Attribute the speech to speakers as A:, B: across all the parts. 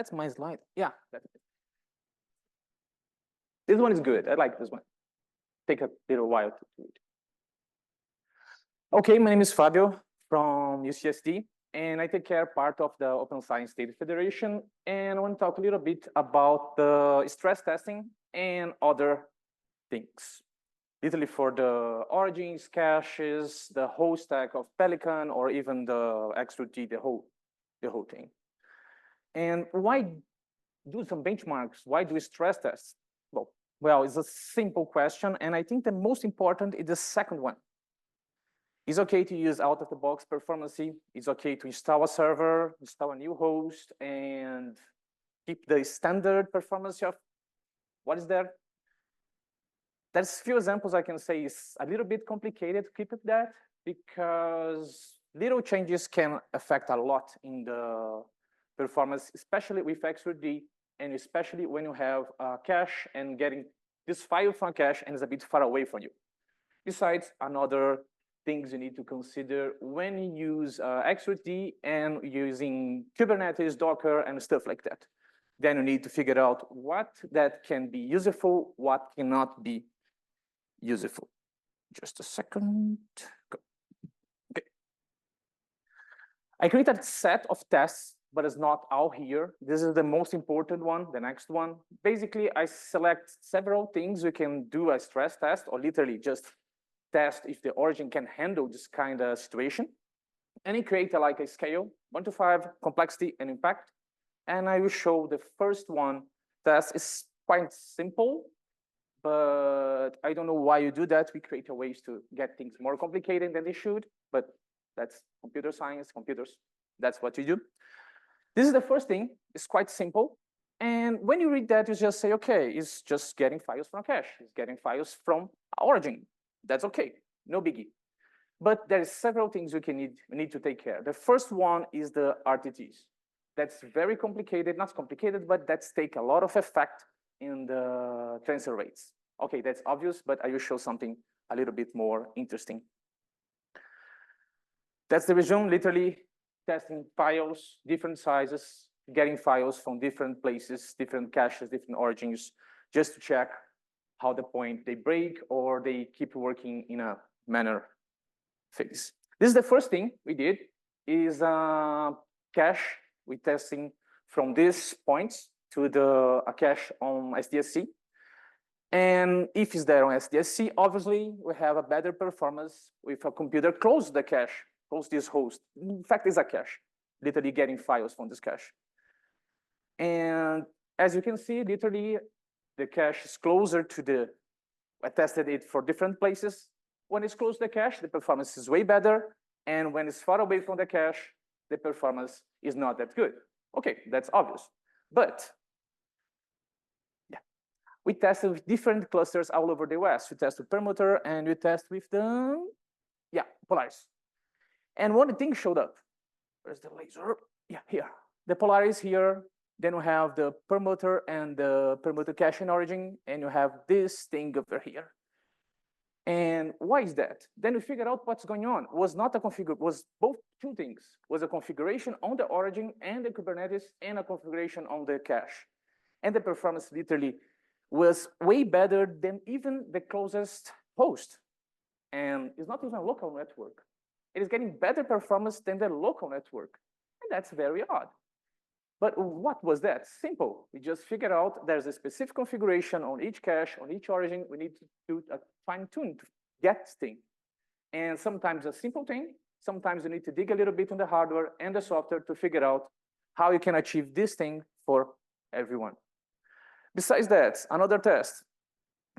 A: That's my slide. Yeah, that's it. This one is good. I like this one. Take a little while to do it. Okay, my name is Fabio from UCSD, and I take care part of the Open Science Data Federation. And I want to talk a little bit about the stress testing and other things. Literally for the origins, caches, the whole stack of Pelican, or even the XrootD, the whole thing. And why do some benchmarks? Why do we stress tests? Well, it's a simple question, and I think the most important is the second one. It's okay to use out-of-the-box performance. It's okay to install a server, install a new host, and keep the standard performance of what is there. There's a few examples I can say is a little bit complicated to keep it that, because little changes can affect a lot in the performance, especially with XrootD, and especially when you have a cache and getting this file from a cache and it's a bit far away from you. Besides, another things you need to consider when you use XrootD and using Kubernetes, Docker, and stuff like that. Then you need to figure out what that can be useful, what cannot be useful. Just a second. Go. Okay. I created a set of tests, but it's not all here. This is the most important one, the next one. Basically, I select several things. We can do a stress test or literally just test if the origin can handle this kind of situation. And I create like a scale, 1 to 5, complexity and impact. And I will show the first one. Test is quite simple, but I don't know why you do that. We create ways to get things more complicated than they should, but that's computer science, computers. That's what you do. This is the first thing. It's quite simple. And when you read that, you just say, okay, it's just getting files from a cache. It's getting files from origin. That's okay, no biggie. But there is several things we need to take care. The first one is the RTTs. That's very complicated, not complicated, but that's take a lot of effect in the transfer rates. Okay, that's obvious, but I will show something a little bit more interesting. That's the regime, literally testing files, different sizes, getting files from different places, different caches, different origins, just to check how the point they break or they keep working in a manner phase. This is the first thing we did, is cache. We're testing from these points to a cache on SDSC. And if it's there on SDSC, obviously we have a better performance if a computer closes the cache, close this host. In fact, it's a cache, literally getting files from this cache. And as you can see, literally the cache is closer to I tested it for different places. When it's close to the cache, the performance is way better. And when it's far away from the cache, the performance is not that good. Okay, that's obvious. But yeah, we tested with different clusters all over the West. We test with Permuter and we test with the, Polaris. And one thing showed up. Where's the laser? Yeah, here. The Polaris here. Then we have the Permuter and the Permuter cache in origin, and you have this thing over here. And why is that? Then we figured out what's going on. Was not a configuration, was both two things. Was a configuration on the origin and the Kubernetes and a configuration on the cache. And the performance literally was way better than even the closest host. And it's not even a local network. It is getting better performance than the local network. And that's very odd. But what was that? Simple. We just figured out there's a specific configuration on each cache, on each origin. We need to do a fine-tune to get thing. And sometimes a simple thing. Sometimes you need to dig a little bit on the hardware and the software to figure out how you can achieve this thing for everyone. Besides that, another test.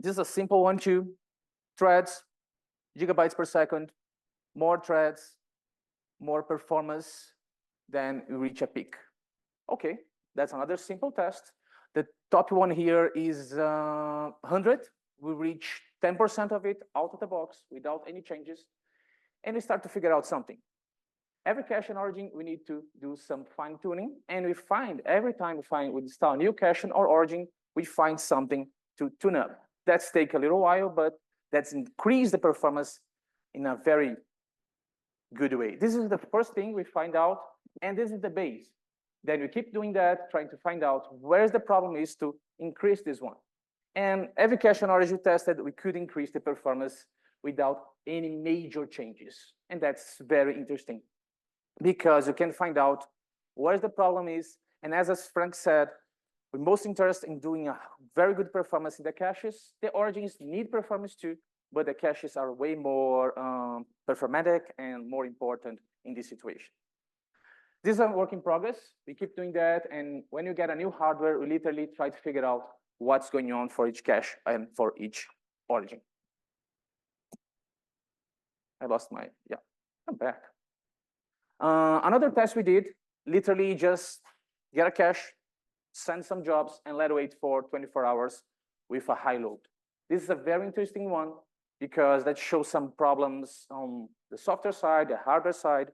A: This is a simple one too. Threads, gigabytes per second, more threads, more performance, then you reach a peak. Okay, that's another simple test. The top one here is 100. We reach 10% of it out of the box without any changes. And we start to figure out something. Every cache and origin, we need to do some fine tuning. And we find, every time we install a new cache or origin, we find something to tune up. That's take a little while, but that's increase the performance in a very good way. This is the first thing we find out, and this is the base. Then we keep doing that, trying to find out where the problem is to increase this one. And every cache and origin tested, we could increase the performance without any major changes. And that's very interesting because you can find out where the problem is. And as Frank said, we're most interested in doing a very good performance in the caches. The origins need performance too, but the caches are way more performatic and more important in this situation. This is a work in progress. We keep doing that. And when you get a new hardware, we literally try to figure out what's going on for each cache and for each origin. I lost my, yeah, I'm back. Another test we did, literally just get a cache, send some jobs, and let it wait for 24 hours with a high load. This is a very interesting one because that shows some problems on the software side, the hardware side.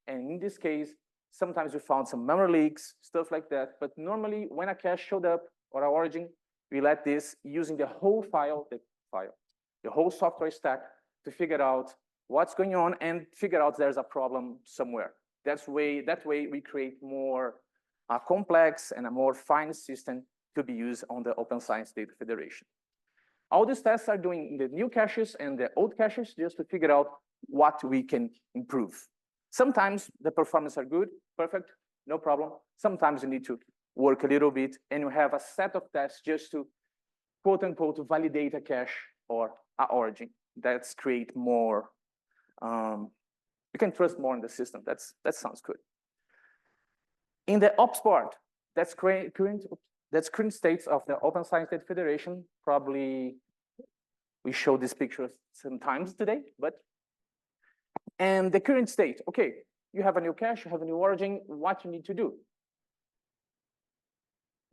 A: And in this case, sometimes we found some memory leaks, stuff like that. But normally when a cache showed up or our origin, we let this using the whole file, the whole software stack to figure out what's going on and figure out there's a problem somewhere. That way we create more complex and a more fine system to be used on the Open Science Data Federation. All these tests are doing the new caches and the old caches just to figure out what we can improve. Sometimes the performance are good, perfect, no problem. Sometimes you need to work a little bit and you have a set of tests just to quote unquote validate a cache or an origin. That's create more, you can trust more in the system. That sounds good. In the ops part, that's current states of the Open Science Data Federation. Probably we show this picture sometimes today, and the current state, okay, you have a new cache, you have a new origin, what you need to do.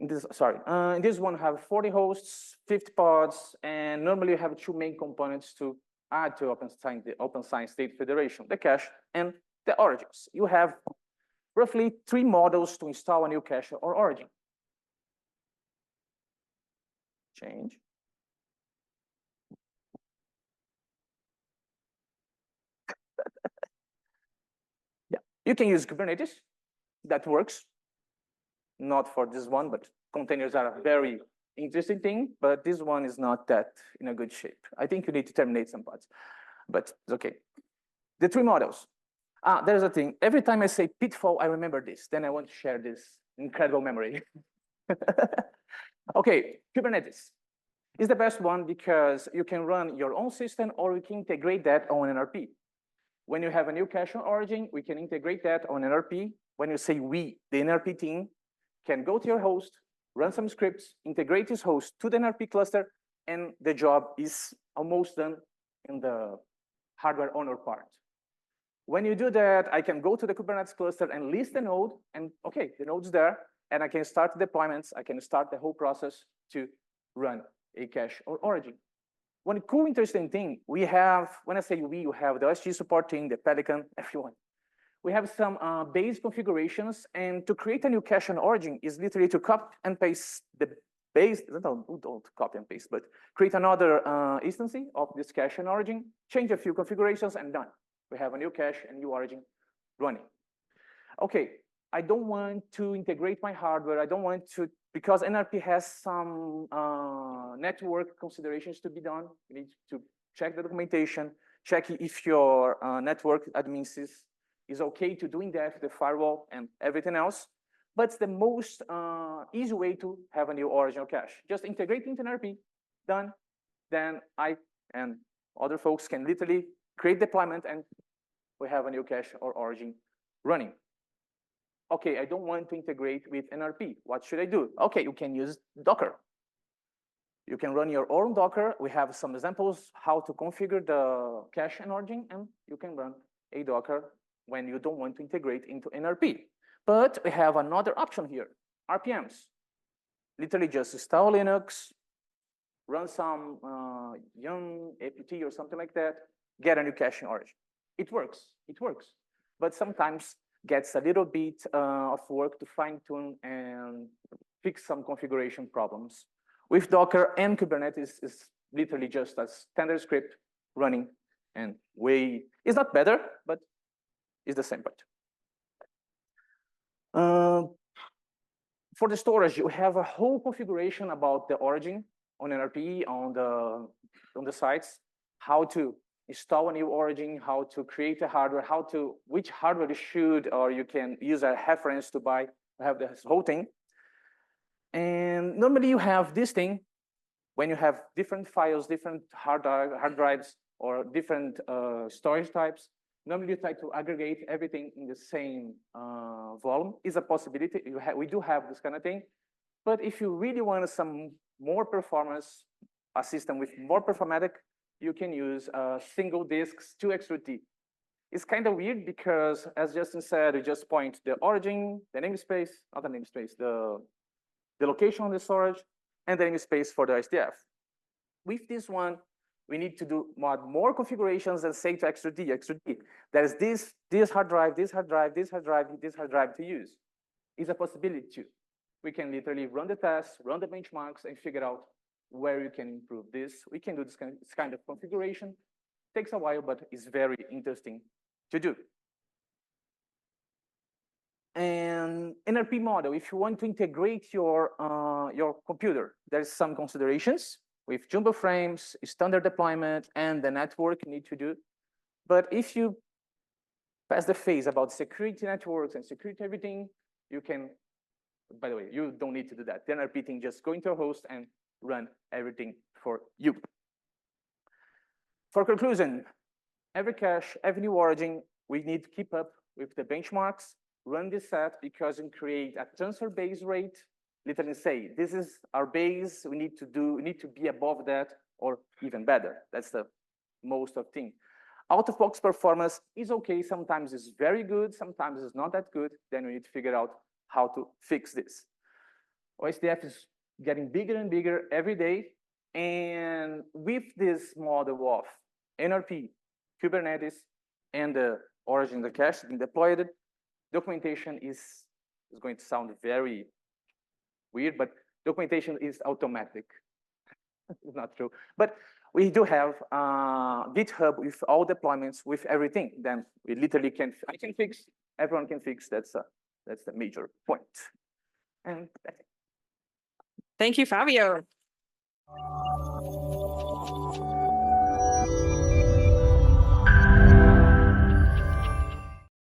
A: In this one have 40 hosts, 50 pods, and normally you have two main components to add to the Open Science Data Federation, the cache and the origins. You have roughly 3 models to install a new cache or origin. Change. Yeah, you can use Kubernetes. That works. Not for this one, but containers are a very interesting thing, but this one is not that in a good shape. I think you need to terminate some pods, but it's okay. The 3 models. There's a thing. Every time I say pitfall, I remember this. Then I want to share this incredible memory. Okay, Kubernetes is the best one because you can run your own system or you can integrate that on NRP. When you have a new cache on origin, we can integrate that on NRP. When you say we, the NRP team can go to your host, run some scripts, integrate this host to the NRP cluster, and the job is almost done in the hardware owner part. When you do that, I can go to the Kubernetes cluster and list the node, and okay, the node's there, and I can start deployments, I can start the whole process to run a cache or origin. One cool, interesting thing, we have, when I say we, you have the OSDF support team, the Pelican, everyone. We have some base configurations, and to create a new cache and origin is literally to copy and paste the base, don't copy and paste, but create another instance of this cache and origin, change a few configurations, and done. We have a new cache and new origin running. Okay, I don't want to integrate my hardware. I don't want to, because NRP has some network considerations to be done. You need to check the documentation, check if your network admin is okay to doing that with the firewall and everything else. But it's the most easy way to have a new original cache. Just integrate into NRP, done. Then I and other folks can literally create deployment and we have a new cache or origin running. Okay, I don't want to integrate with NRP. What should I do? Okay, you can use Docker. You can run your own Docker. We have some examples how to configure the cache and origin, and you can run a Docker when you don't want to integrate into NRP. But we have another option here, RPMs. Literally just install Linux, run some yum apt or something like that, get a new cache and origin. It works, but sometimes gets a little bit of work to fine tune and fix some configuration problems. With Docker and Kubernetes is literally just a standard script running and it's not better, but it's the same part. For the storage, you have a whole configuration about the origin on NRP, on the sites, how to install a new origin, how to create a hardware, which hardware you should, or you can use a reference to buy, have this whole thing. And normally you have this thing when you have different files, different hard drives, or different storage types. Normally you try to aggregate everything in the same volume. Is a possibility. We do have this kind of thing. But if you really want some more performance, a system with more performatic, you can use single disks to XrootD. It's kind of weird because, as Justin said, you just point the origin, the namespace, not the namespace, the location of the storage, and the namespace for the OSDF. With this one, we need to do more configurations and say to XrootD, there's this hard drive, this hard drive, this hard drive, this hard drive to use. It's a possibility too. We can literally run the tests, run the benchmarks, and figure out where you can improve this. We can do this kind of configuration. Takes a while, but it's very interesting to do. And NRP model, if you want to integrate your computer, there's some considerations with jumbo frames, standard deployment, and the network you need to do. But if you pass the phase about security networks and security everything, you can, by the way, you don't need to do that. The NRP thing, just go into a host and run everything for you. For conclusion, every cache, every new origin, we need to keep up with the benchmarks, run this set because you create a transfer base rate, literally say, this is our base, we need to be above that or even better. That's the most of thing. Out-of-box performance is okay, sometimes it's very good, sometimes it's not that good, then we need to figure out how to fix this. OSDF is getting bigger and bigger every day, and with this model of NRP, Kubernetes, and the origin, the cache being deployed, documentation is going to sound very weird, but documentation is automatic. It's not true, but we do have GitHub with all deployments, with everything. Then we literally I can fix, everyone can fix. That's the major point. And that's it.
B: Thank you, Fabio.